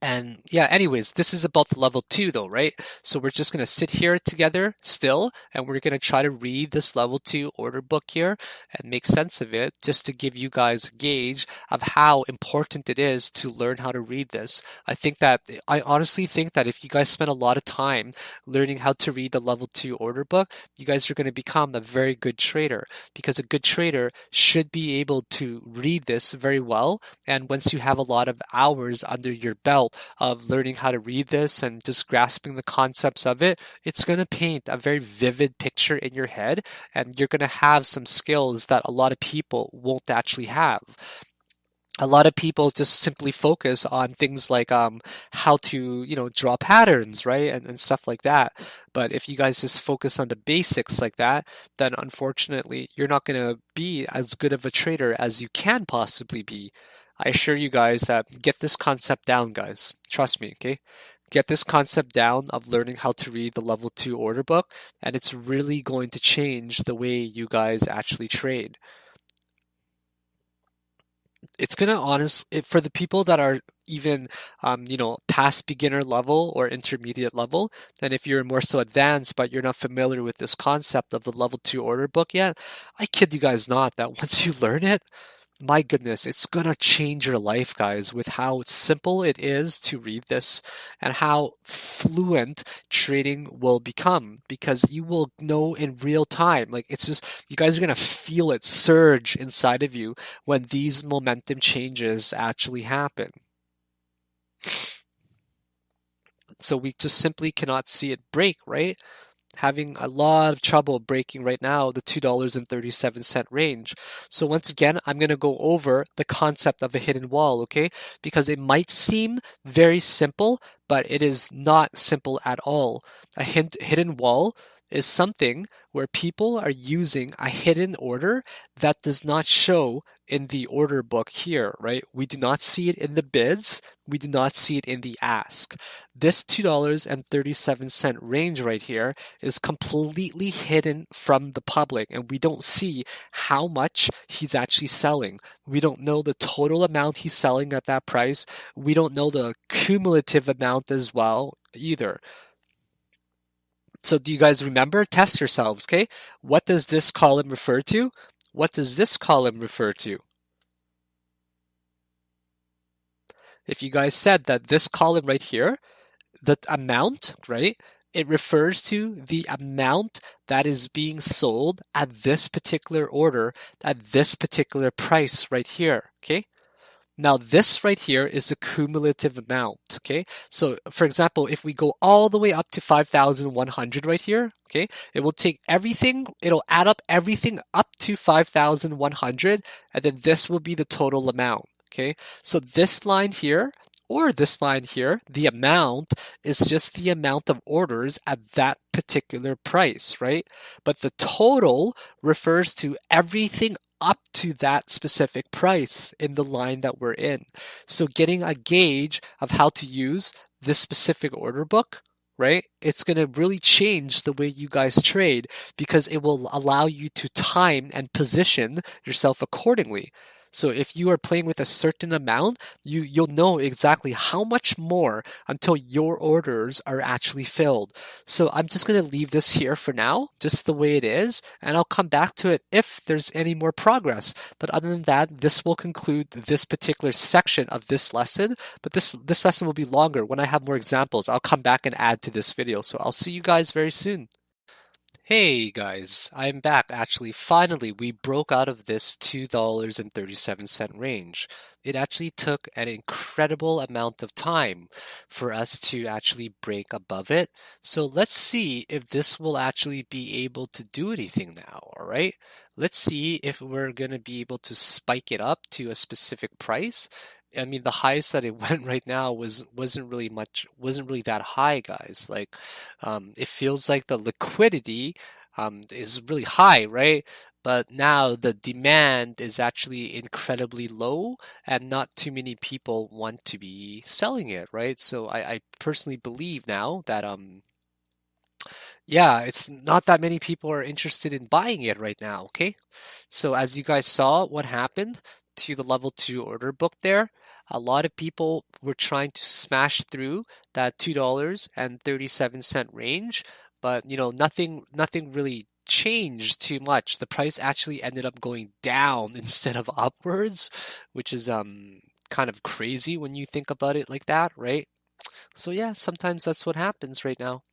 And yeah, anyways, this is about the level 2 though, right? So we're just going to sit here together still, and we're going to try to read this level 2 order book here and make sense of it just to give you guys a gauge of how important it is to learn how to read this. I honestly think that if you guys spend a lot of time learning how to read the level 2 order book, you guys are going to become a very good trader because a good trader should be able to read this very well. And once you have a lot of hours under your belt, of learning how to read this and just grasping the concepts of it, it's going to paint a very vivid picture in your head, and you're going to have some skills that a lot of people won't actually have. A lot of people just simply focus on things like how to draw patterns, right, and stuff like that. But if you guys just focus on the basics like that, then unfortunately you're not going to be as good of a trader as you can possibly be. I assure you guys that get this concept down, guys. Trust me, okay? Get this concept down of learning how to read the level 2 order book, and it's really going to change the way you guys actually trade. It's gonna for the people that are even past beginner level or intermediate level, then if you're more so advanced but you're not familiar with this concept of the level 2 order book yet, I kid you guys not that once you learn it, my goodness, it's gonna change your life, guys, with how simple it is to read this and how fluent trading will become because you will know in real time. Like, it's just, you guys are gonna feel it surge inside of you when these momentum changes actually happen. So we just simply cannot see it break, right? Having a lot of trouble breaking right now the $2.37 range. So once again, I'm going to go over the concept of a hidden wall, okay? Because it might seem very simple, but it is not simple at all. A hidden wall is something where people are using a hidden order that does not show in the order book here, right? We do not see it in the bids. We do not see it in the ask. This $2.37 range right here is completely hidden from the public, and we don't see how much he's actually selling. We don't know the total amount he's selling at that price. We don't know the cumulative amount as well either. So do you guys remember? Test yourselves, okay? What does this column refer to? What does this column refer to? If you guys said that this column right here, the amount, right? It refers to the amount that is being sold at this particular order, at this particular price right here, okay? Now this right here is the cumulative amount, okay? So for example, if we go all the way up to 5,100 right here, okay, it will take everything, it'll add up everything up to 5,100, and then this will be the total amount, okay? So this line here, or this line here, the amount is just the amount of orders at that particular price, right? But the total refers to everything up to that specific price in the line that we're in. So getting a gauge of how to use this specific order book, right? It's going to really change the way you guys trade because it will allow you to time and position yourself accordingly. So if you are playing with a certain amount, you'll know exactly how much more until your orders are actually filled. So I'm just going to leave this here for now, just the way it is, and I'll come back to it if there's any more progress. But other than that, this will conclude this particular section of this lesson. But this lesson will be longer. When I have more examples, I'll come back and add to this video. So I'll see you guys very soon. Hey guys, I'm back. Actually, finally, we broke out of this $2.37 range. It actually took an incredible amount of time for us to actually break above it. So let's see if this will actually be able to do anything now, all right? Let's see if we're going to be able to spike it up to a specific price. I mean, the highest that it went right now wasn't really that high, guys. Like, it feels like the liquidity is really high, right? But now the demand is actually incredibly low, and not too many people want to be selling it, right? So I personally believe now that yeah, it's not that many people are interested in buying it right now, okay? So as you guys saw, what happened to the level 2 order book there, a lot of people were trying to smash through that $2.37 range, but nothing really changed too much. The price actually ended up going down instead of upwards, which is kind of crazy when you think about it like that, right? So yeah, sometimes that's what happens right now.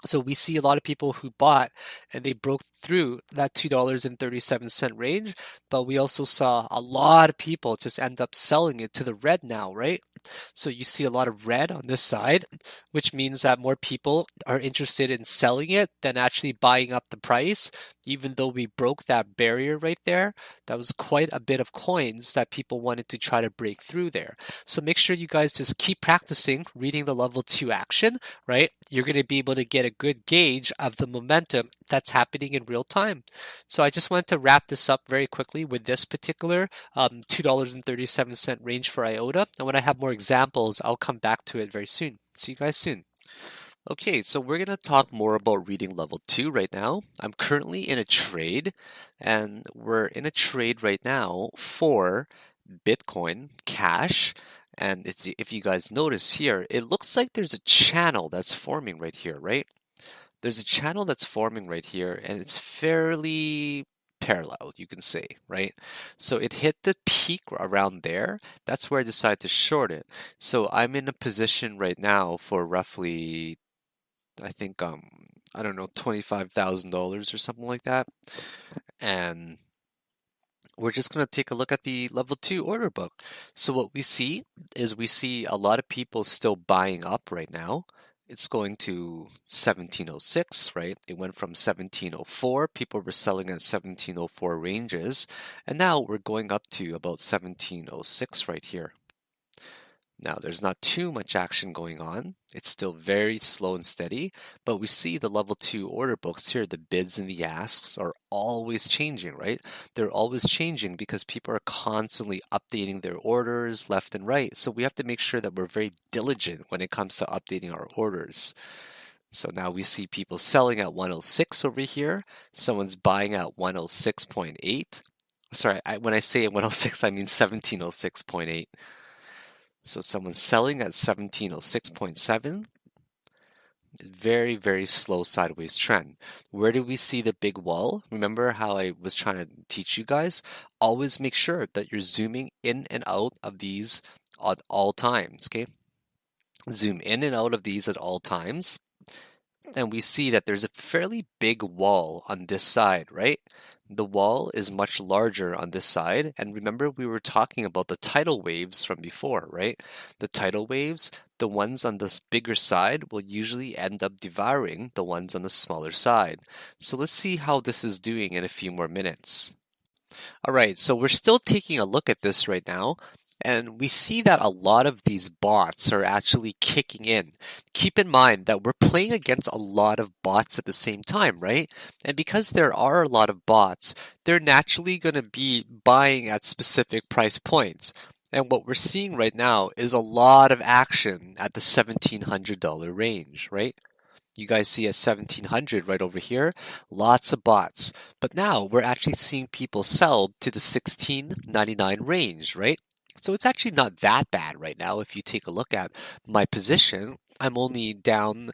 So we see a lot of people who bought and they broke through that $2.37 range, but we also saw a lot of people just end up selling it to the red now, right? So you see a lot of red on this side, which means that more people are interested in selling it than actually buying up the price. Even though we broke that barrier right there, that was quite a bit of coins that people wanted to try to break through there. So make sure you guys just keep practicing reading the level 2 action, right? You're going to be able to get a good gauge of the momentum that's happening in real time. So I just wanted to wrap this up very quickly with this particular $2.37 range for IOTA. And when I have more examples, I'll come back to it very soon. See you guys soon. Okay, so we're going to talk more about reading level 2 right now. I'm currently in a trade, and we're in a trade right now for Bitcoin Cash. And if you guys notice here, it looks like there's a channel that's forming right here, right? There's a channel that's forming right here, and it's fairly parallel, you can say, right? So it hit the peak around there. That's where I decided to short it. So I'm in a position right now for roughly, I think, I don't know, $25,000 or something like that. And we're just going to take a look at the level 2 order book. So what we see is we see a lot of people still buying up right now. It's going to 1706, right? It went from 1704. People were selling at 1704 ranges. And now we're going up to about 1706 right here. Now, there's not too much action going on. It's still very slow and steady, but we see the level 2 order books here, the bids and the asks are always changing, right? They're always changing because people are constantly updating their orders left and right. So we have to make sure that we're very diligent when it comes to updating our orders. So now we see people selling at 106 over here. Someone's buying at 106.8. Sorry, when I say 106, I mean 1706.8. So someone's selling at 1706.7. Very, very slow sideways trend. Where do we see the big wall? Remember how I was trying to teach you guys? Always make sure that you're zooming in and out of these at all times, okay? Zoom in and out of these at all times. And we see that there's a fairly big wall on this side, right? The wall is much larger on this side. And remember, we were talking about the tidal waves from before, right? The tidal waves, the ones on this bigger side will usually end up devouring the ones on the smaller side. So let's see how this is doing in a few more minutes. All right, so we're still taking a look at this right now. And we see that a lot of these bots are actually kicking in. Keep in mind that we're playing against a lot of bots at the same time, right? And because there are a lot of bots, they're naturally going to be buying at specific price points. And what we're seeing right now is a lot of action at the $1,700 range, right? You guys see at 1700 right over here, lots of bots. But now we're actually seeing people sell to the 1699 range, right? So it's actually not that bad right now. If you take a look at my position, I'm only down,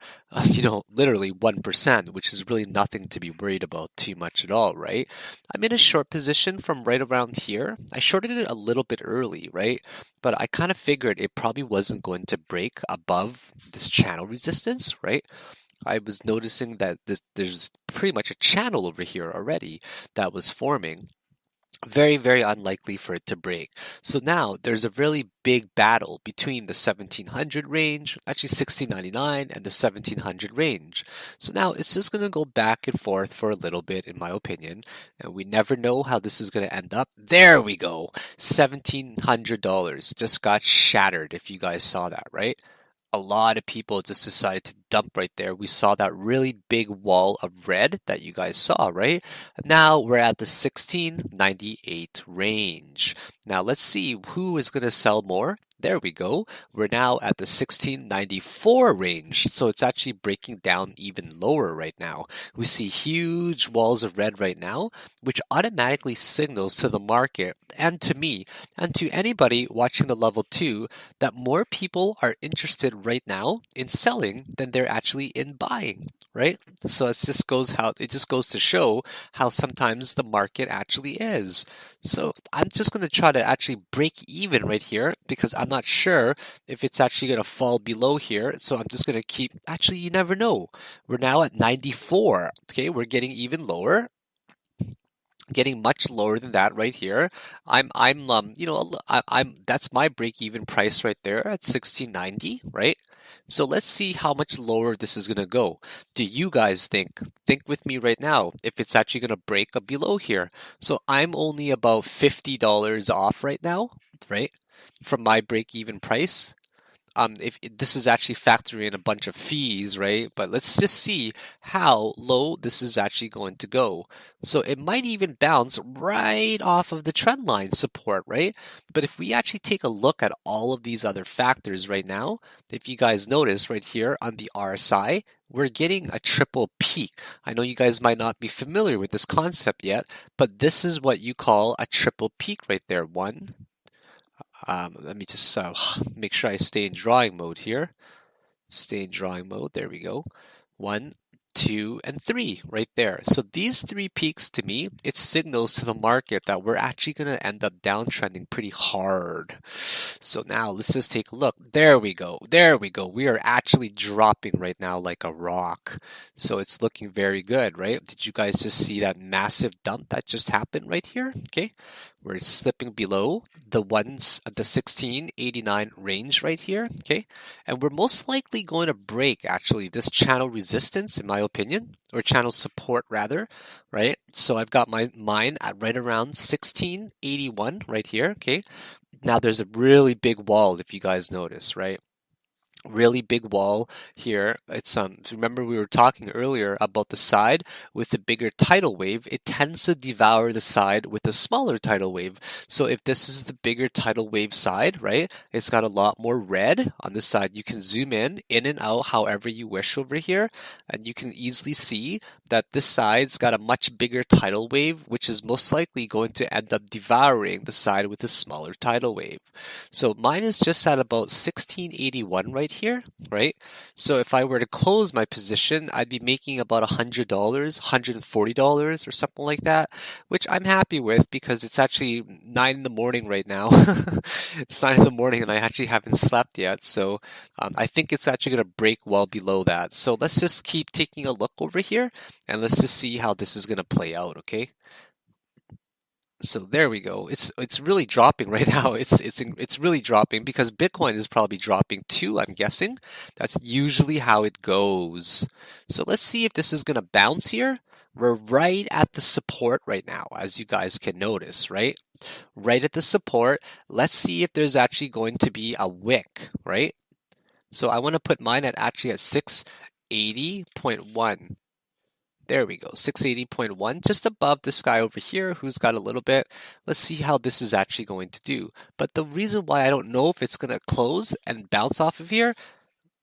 literally 1%, which is really nothing to be worried about too much at all, right? I'm in a short position from right around here. I shorted it a little bit early, right? But I kind of figured it probably wasn't going to break above this channel resistance, right? I was noticing that there's pretty much a channel over here already that was forming. Very, very unlikely for it to break. So now there's a really big battle between the 1700 range, actually 1699, and the 1700 range. So now it's just going to go back and forth for a little bit, in my opinion, and we never know how this is going to end up. There we go. $1,700 just got shattered, if you guys saw that, right? A lot of people just decided to dump right there. We saw that really big wall of red that you guys saw, right? Now we're at the 1698 range. Now let's see who is going to sell more. There we go. We're now at the 1694 range. So it's actually breaking down even lower right now. We see huge walls of red right now, which automatically signals to the market and to me and to anybody watching the level 2 that more people are interested right now in selling than they're actually in buying, right? So it just goes to show how sometimes the market actually is. So I'm just going to try to actually break even right here because I'm not sure if it's actually going to fall below here. So I'm just going to keep, actually, you never know. We're now at 94. Okay, we're getting even lower. Getting much lower than that right here. That's my break-even price right there at 1690, right? So let's see how much lower this is going to go. Do you guys think with me right now if it's actually going to break up below here? So I'm only about $50 off right now, right? From my break-even price. If this is actually factoring in a bunch of fees, right? But let's just see how low this is actually going to go. So it might even bounce right off of the trend line support, right? But if we actually take a look at all of these other factors right now, if you guys notice right here on the RSI, we're getting a triple peak. I know you guys might not be familiar with this concept yet, but this is what you call a triple peak right there. Let me just make sure I stay in drawing mode here. Stay in drawing mode. There we go. 1, 2, and 3 right there. So these 3 peaks to me, it signals to the market that we're actually going to end up downtrending pretty hard. So now let's just take a look. There we go. There we go. We are actually dropping right now like a rock. So it's looking very good, right? Did you guys just see that massive dump that just happened right here? Okay. We're slipping below the 1689 range right here, okay? And we're most likely going to break, actually, this channel resistance, in my opinion, or channel support, rather, right? So I've got mine at right around 1681 right here, okay? Now there's a really big wall if you guys notice, right? Really big wall here. It's remember we were talking earlier about the side with the bigger tidal wave, it tends to devour the side with a smaller tidal wave. So if this is the bigger tidal wave side, right, it's got a lot more red on the side. You can zoom in and out however you wish over here, and you can easily see that this side's got a much bigger tidal wave, which is most likely going to end up devouring the side with a smaller tidal wave. So mine is just at about 1681 right here, right? So if I were to close my position, I'd be making about $100, $140 or something like that, which I'm happy with because it's actually 9 in the morning right now. It's 9 in the morning and I actually haven't slept yet. So I think it's actually going to break well below that. So let's just keep taking a look over here and let's just see how this is going to play out, okay? So there we go. It's really dropping right now. It's really dropping because Bitcoin is probably dropping too, I'm guessing. That's usually how it goes. So let's see if this is going to bounce here. We're right at the support right now, as you guys can notice, right? Right at the support. Let's see if there's actually going to be a wick, right? So I want to put mine at actually at 680.1. There we go, 680.1, just above this guy over here who's got a little bit. Let's see how this is actually going to do. But the reason why I don't know if it's going to close and bounce off of here,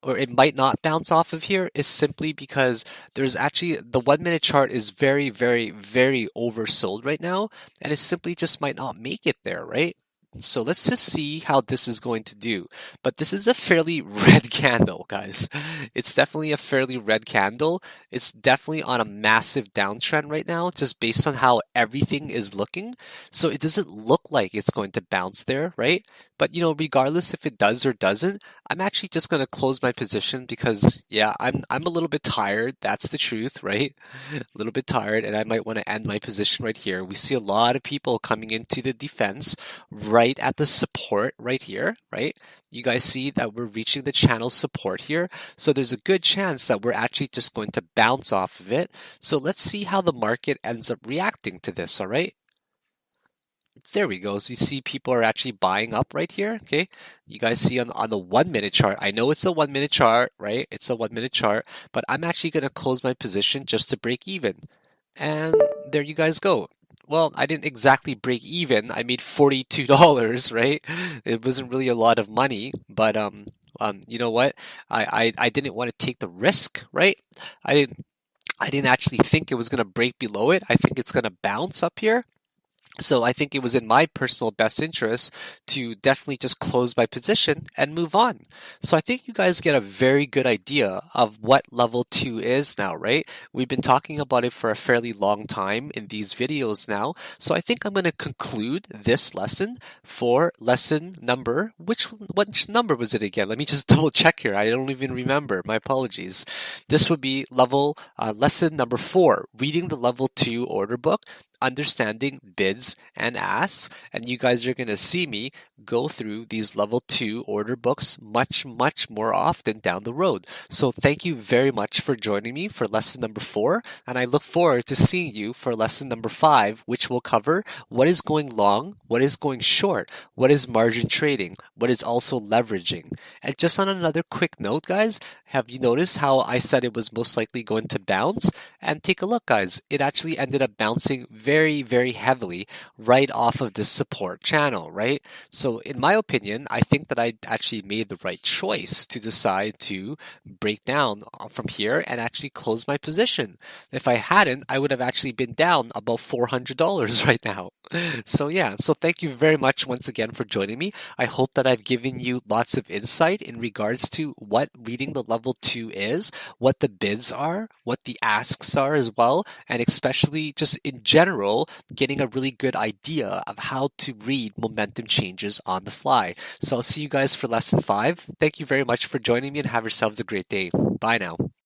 or it might not bounce off of here, is simply because there's actually the 1 minute chart is very, very, very oversold right now, and it simply just might not make it there, right? So let's just see how this is going to do. But this is a fairly red candle, guys. It's definitely a fairly red candle. It's definitely on a massive downtrend right now, just based on how everything is looking. So it doesn't look like it's going to bounce there, right? But regardless if it does or doesn't, I'm actually just going to close my position because, yeah, I'm a little bit tired. That's the truth, right? A little bit tired, and I might want to end my position right here. We see a lot of people coming into the defense right at the support right here, right? You guys see that we're reaching the channel support here. So there's a good chance that we're actually just going to bounce off of it. So let's see how the market ends up reacting to this, all right? There we go. So you see people are actually buying up right here. Okay. You guys see on the 1 minute chart. I know it's a 1 minute chart, right? It's a 1 minute chart, but I'm actually going to close my position just to break even. And there you guys go. Well, I didn't exactly break even. I made $42, right? It wasn't really a lot of money, but you know what? I didn't want to take the risk, right? I didn't actually think it was going to break below it. I think it's going to bounce up here. So I think it was in my personal best interest to definitely just close my position and move on. So I think you guys get a very good idea of what level 2 is now, right? We've been talking about it for a fairly long time in these videos now. So I think I'm going to conclude this lesson for lesson number, which number was it again? Let me just double check here. I don't even remember. My apologies. This would be lesson number 4, reading the level 2 order book, understanding bids and asks, and you guys are going to see me go through these level 2 order books much more often down the road. So thank you very much for joining me for lesson number 4, and I look forward to seeing you for lesson number 5, which will cover what is going long, what is going short, what is margin trading, what is also leveraging. And just on another quick note, guys, have you noticed how I said it was most likely going to bounce? And take a look, guys. It actually ended up bouncing very heavily right off of this support channel, right? So in my opinion, I think that I actually made the right choice to decide to break down from here and actually close my position. If I hadn't, I would have actually been down about $400 right now. So yeah, so thank you very much once again for joining me. I hope that I've given you lots of insight in regards to what reading the level 2 is, what the bids are, what the asks are as well, and especially just in general, getting a really good idea of how to read momentum changes on the fly. So I'll see you guys for lesson 5. Thank you very much for joining me and have yourselves a great day. Bye now.